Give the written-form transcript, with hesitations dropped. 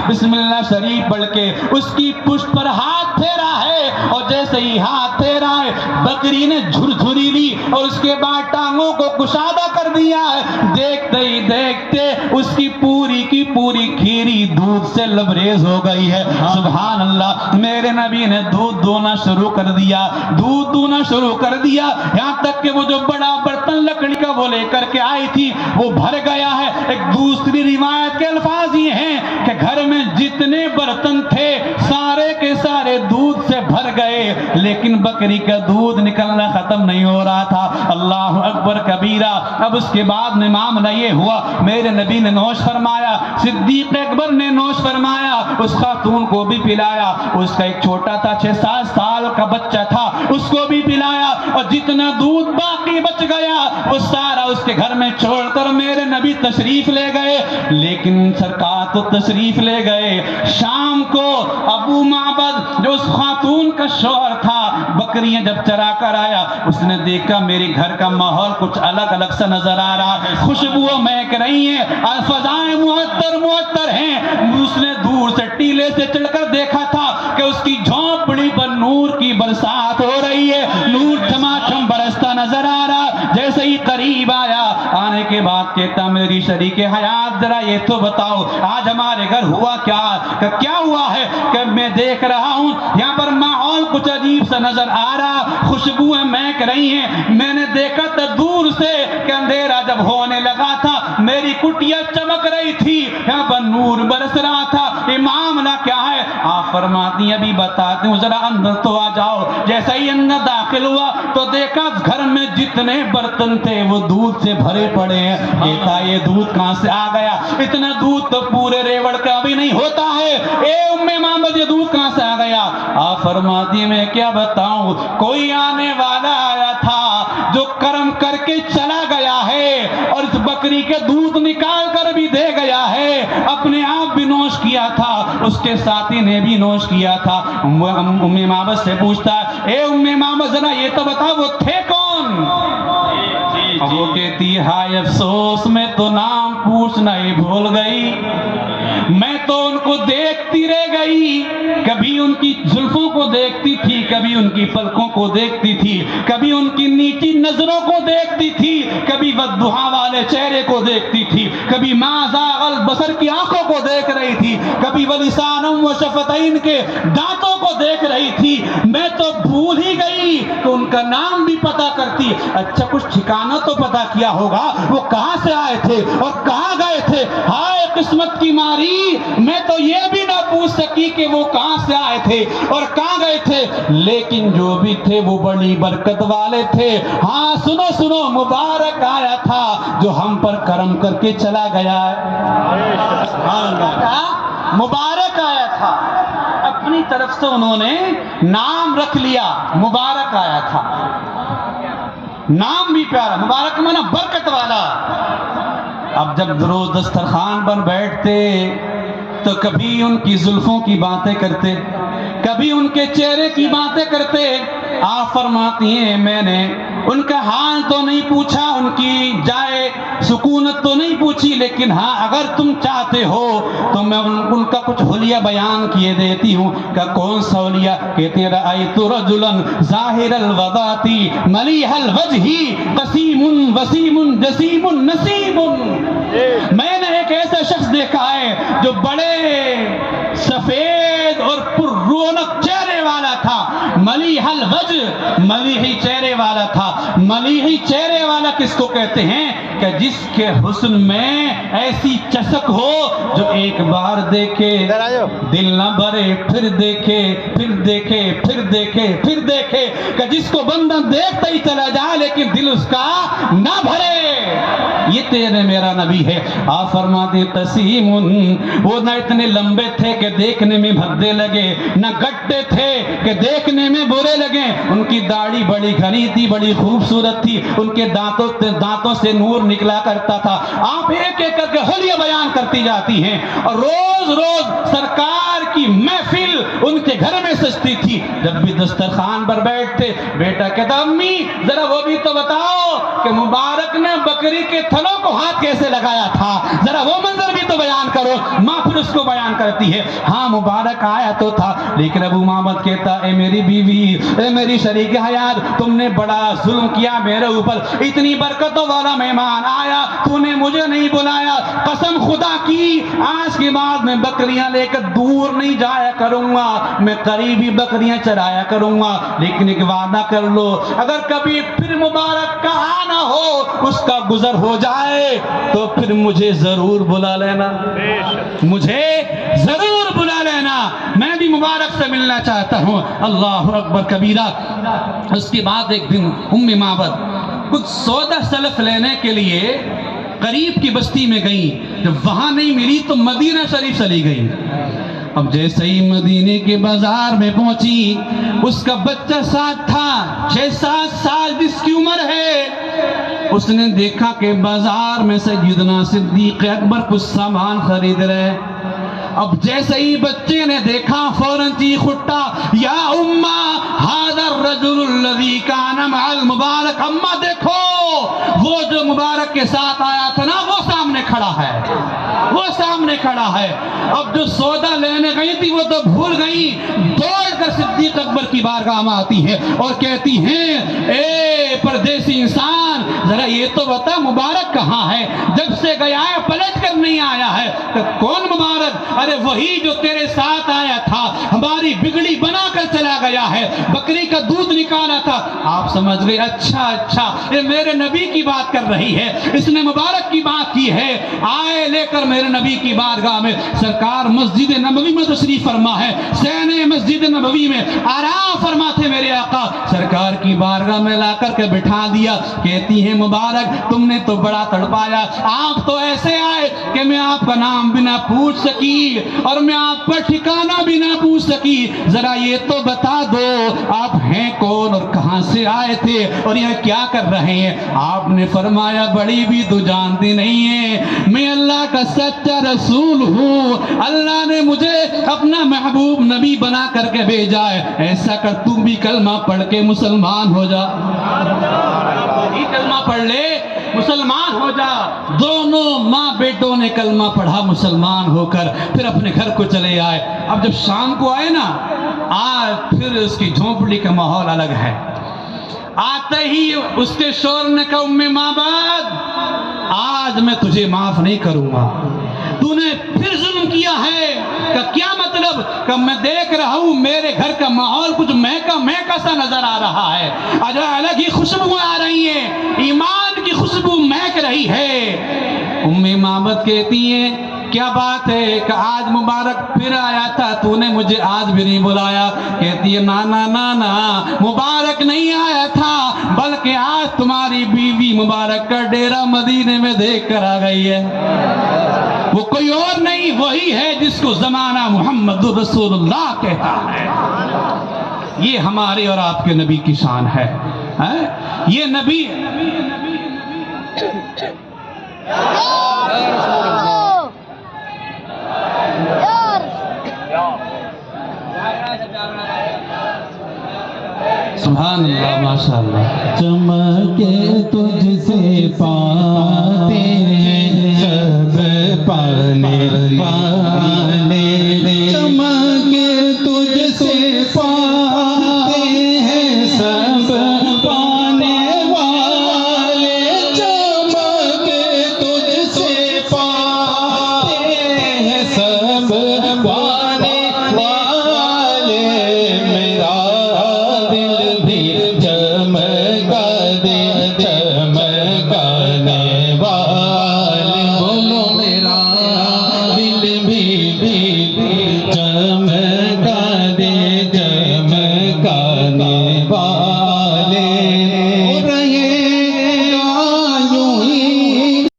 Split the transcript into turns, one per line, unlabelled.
بسم اللہ شریف پڑھ کے اس کی پشت پر ہاتھ پھیرا ہے، اور جیسے ہی ہاتھ پھیرا ہے بکری نے جھرجھری لی اور اس کے بعد ٹانگوں کو کشادہ کر دیا ہے۔ دیکھتے ہی دیکھتے اس کی پوری کھیری دودھ سے لبریز ہو گئی ہے۔ سبحان اللہ، میرے نبی نے دودھ دونا شروع کر دیا، یہاں تک کہ وہ جو بڑا برتن لکڑی کا وہ لے کر کے آئی تھی وہ بھر گیا ہے۔ ایک دوسری روایت کے الفاظ یہ ہیں کہ گھر میں جتنے برتن تھے سارے کے سارے دودھ سے بھر گئے، لیکن بکری کا دودھ نکلنا ختم نہیں ہو رہا تھا۔ اللہ اکبر کبیرہ۔ اب اس کے بعد میں معاملہ یہ ہوا، میرے نبی نے نوش فرمایا، صدیق اکبر نے نوش فرمایا، اس خاتون کو بھی پلایا، اس کا ایک چھوٹا تھا 6-7 سال کا بچہ تھا اس کو بھی پلایا، اور جتنا دودھ باقی بچ گیا وہ سارا اس کے گھر میں چھوڑ کر میرے نبی تشریف لے گئے۔ لیکن سرکار تو تشریف لے گئے، شام کو ابو معبد جو اس خاتون کا شوہر تھا بکریاں جب چرا کر آیا، اس نے دیکھا میرے گھر کا ماحول کچھ الگ الگ سا نظر آ رہا ہے، خوشبو مہک رہی ہیں، فضائیں معطر ہیں۔ اس نے دور سے ٹیلے سے چڑھ کر دیکھا تھا کہ اس کی جھونپڑی پر نور کی برسات ہو رہی ہے، نور چھماچھم برستا نظر آ رہا۔ جیسے ہی قریب آیا، آنے کے بعد کہتا میری شریک حیات ذرا یہ تو بتاؤ آج ہمارے گھر ہوا کیا ہوا ہے کہ میں دیکھ رہا ہوں یہاں پر ماحول کچھ عجیب سا نظر آ رہا، خوشبوئیں مہک رہی ہیں، میں نے دیکھا تھا دور سے کہ اندھیرا جب ہونے لگا تھا میری کٹیا چمک رہی تھی، یہاں پر نور برس رہا تھا، یہ معاملہ کیا ہے؟ آپ فرماتی ہیں ابھی بتاتے ہوں، ذرا اندر تو آ جاؤ۔ جیسا ہی اندر داخل ہوا تو دیکھا گھر میں جتنے برتن تھے وہ دودھ سے بھرے پڑے ہیں۔ کہتا یہ دودھ کہاں سے آ گیا؟ اتنا دودھ تو پورے ریوڑ کا بھی نہیں ہوتا ہے، اے ام معبد یہ دودھ کہاں سے آ گیا؟ آپ فرماتی ہیں میں کیا بتاؤں، کوئی آنے والا آیا تھا جو کرم کر کے چلا گیا ہے اور اس بکری کے دودھ نکال کر بھی دے گیا ہے، اپنے آپ بھی نوش کیا تھا، اس کے ساتھی نے بھی نوش کیا تھا۔ ام معبد سے پوچھتا ہے اے ام معبد ذرا یہ تو بتا وہ تھے کون؟ وہ کہتی ہائے افسوس میں تو نام پوچھنا ہی بھول گئی، میں تو ان کو دیکھتی رہ گئی، کبھی ان کی زلفوں کو دیکھتی تھی، کبھی ان کی پلکوں کو دیکھتی تھی، کبھی ان کی نیچی نظروں کو دیکھتی تھی، کبھی والضحیٰ والے چہرے کو دیکھتی تھی، کبھی ما زاغ البصر کی آنکھوں کو دیکھ رہی تھی، کبھی ولسان و شفتین کے دانتوں کو دیکھ رہی تھی، میں تو بھول ہی گئی تو ان کا نام بھی پتا کرتی۔ اچھا کچھ ٹھکانہ تو پتا کیا ہوگا وہ کہاں سے آئے تھے اور کہاں گئے تھے؟ ہائے قسمت کی ماری، میں تو یہ بھی نہ پوچھ سکی کہ وہ کہاں سے آئے تھے اور کہاں گئے تھے، لیکن جو بھی تھے وہ بڑی برکت والے تھے۔ ہاں سنو مبارک آیا تھا جو ہم پر کرم کر کے چلا گیا ہے، مبارک آیا تھا، اپنی طرف سے انہوں نے نام رکھ لیا، مبارک آیا تھا، نام بھی پیارا، مبارک مانا برکت والا۔ اب جب روز دسترخوان پر بیٹھتے تو کبھی ان کی زلفوں کی باتیں کرتے، کبھی ان کے چہرے کی باتیں کرتے۔ آپ فرماتی ہیں میں نے ان کا حال تو نہیں پوچھا، ان کی جائے سکونت تو نہیں پوچھی، لیکن ہاں اگر تم چاہتے ہو تو میں ان کا کچھ حلیہ بیان کیے دیتی ہوں۔ کہ کون سا حلیہ؟ کہتے رأیت رجلا ظاہر الوضاۃ ملیح الوجہ قسیم وسیم جسیم نسیم، میں نے ایک ایسا شخص دیکھا ہے جو بڑے سفید اور پر رونق چہرے والا تھا، ملیح الوجہ، ملیحی چہرے والا تھا۔ ملیحی چہرے والا کس کو کہتے ہیں؟ کہ جس کے حسن میں ایسی چسک ہو جو ایک بار دیکھے دل نہ بھرے، پھر دیکھے پھر دیکھے پھر دیکھے پھر دیکھے، کہ جس کو بندہ دیکھتا ہی چلا جائے لیکن دل اس کا نہ بھرے، یہ تیرے میرا نبی ہے۔ آپ فرماتے ہیں قسیم، وہ نہ اتنے لمبے تھے کہ دیکھنے میں بھدے لگے، نہ گٹے تھے کہ دیکھنے میں برے لگے، ان کی داڑھی بڑی گھنی تھی، بڑی خوبصورت تھی، ان کے دانتوں سے نور نکلا کرتا تھا۔ آپ ایک ایک کر کے حلیہ بیان کرتی جاتی ہیں، اور روز روز سرکار کی محفل ان کے گھر میں سجتی تھی۔ جب بھی دسترخوان پر بیٹھتے بیٹا کہتا امی ذرا وہ بھی تو بتاؤ کہ مبارک نے بکری کے تھنوں کو ہاتھ کیسے لگایا تھا، ذرا وہ منظر بھی تو بیان کرو۔ ماں پھر اس کو بیان کرتی ہے، ہاں مبارک آیا تو تھا، لیکن ابو معبد کہتا اے میری بیوی، اے میری شریک حیات، تم نے بڑا ظلم کیا میرے اوپر، اتنی برکتوں والا مہمان آیا، تو نے مجھے نہیں بلایا، قسم خدا کی آج کے بعد میں بکریاں لے کر دور نہیں جایا کروں گا، میں قریبی بکریاں چرایا کروں گا، لیکن ایک وعدہ کر لو، اگر کبھی پھر مبارک کا آنا ہو، اس کا گزر ہو جائے تو پھر مجھے ضرور بلا لینا، مجھے ضرور بلا لینا، میں بھی مبارک سے ملنا چاہتا ہوں۔ اللہ اکبر کبیرہ۔ اس کے بعد ایک دن معبد کچھ سودا سلف لینے کے لیے قریب کی بستی میں گئیں، جب وہاں نہیں ملی تو مدینہ شریف چلی گئی۔ اب جیسے ہی مدینے کے بازار میں پہنچی، اس کا بچہ ساتھ تھا، 6-7 سال جس کی عمر ہے، اس نے دیکھا کہ بازار میں سیدنا صدیق اکبر کچھ سامان خرید رہے۔ اب جیسے ہی بچے نے دیکھا فوراً چیخ اٹھا، یا امّا ھذا الرجل الذی کان مع المبارک، اماں دیکھو وہ جو مبارک کے ساتھ آیا تھا نا، وہ سامنے کھڑا ہے، وہ سامنے کھڑا ہے۔ اب جو سودا لینے گئی تھی وہ تو بھول گئی، دوڑ کر صدیق اکبر کی بارگاہ میں آتی ہے اور کہتی ہیں اے پردیسی انسان، ذرا یہ تو بتا مبارک کہاں ہے، جب سے گیا ہے پلٹ کر نہیں آیا ہے۔ کہ کون مبارک؟ ارے وہی جو تیرے ساتھ آیا تھا، ہماری بگڑی بنا کر چلا گیا ہے، بکری کا دودھ نکالا تھا۔ آپ سمجھ گئے، اچھا اچھا یہ میرے نبی کی بات کر رہی ہے، اس نے مبارک کی بات کی ہے۔ آئے لے کر میرے نبی کی بارگاہ میں، سرکار مسجد نبوی میں تشریف فرما ہے، سینے مسجد نبوی میں آرام فرما تھے میرے آقا، سرکار کی بارگاہ میں لا کر کے بٹھا دیا۔ کہتی ہیں مبارک تم نے تو بڑا تڑپایا، آپ تو ایسے آئے کہ میں آپ کا نام بھی نہ پوچھ سکی اور میں آپ کا ٹھکانہ بھی نہ پوچھ سکی، ذرا یہ تو بتا دو آپ ہیں کون اور کہاں سے آئے تھے اور یہ کیا کر رہے ہیں؟ آپ نے فرمایا بڑی بھی تو جانتی نہیں ہے، میں اللہ کا سچا رسول ہوں، اللہ نے مجھے اپنا محبوب نبی بنا کر کے بھیجا ہے، ایسا کر تم بھی کلمہ پڑھ کے مسلمان ہو جا، کلمہ پڑھ لے مسلمان ہو جا۔ دونوں ماں بیٹوں نے کلمہ پڑھا، مسلمان ہو کر پھر اپنے گھر کو چلے آئے۔ اب جب شام کو آئے نا، آج پھر اس کی جھونپڑی کا ماحول الگ ہے۔ آتے ہی اس کے شوہر نے کہا معبد آج میں تجھے معاف نہیں کروں گا، تو نے پھر ظلم کیا ہے۔ کہ کیا مطلب؟ کہ میں دیکھ رہا ہوں میرے گھر کا ماحول کچھ مہکا سا نظر آ رہا ہے، آج الگ ہی خوشبو آ رہی ہیں، ایمان کی خوشبو مہک رہی ہے۔ معبد کہتی ہیں کیا بات ہے؟ کہ آج مبارک پھر آیا تھا، تو نے مجھے آج بھی نہیں بلایا۔ کہتی ہے نانا نانا مبارک نہیں آیا تھا، بلکہ آج تمہاری بیوی مبارک کا ڈیرا مدینے میں دیکھ کر آ گئی ہے، وہ کوئی اور نہیں، وہی ہے جس کو زمانہ محمد رسول اللہ کہتا ہے۔ یہ ہمارے اور آپ کے نبی کی شان ہے، یہ نبی سبحان اللہ ماشاء اللہ۔
چمکے تجھ سے پاتے ہیں سب پانے والے،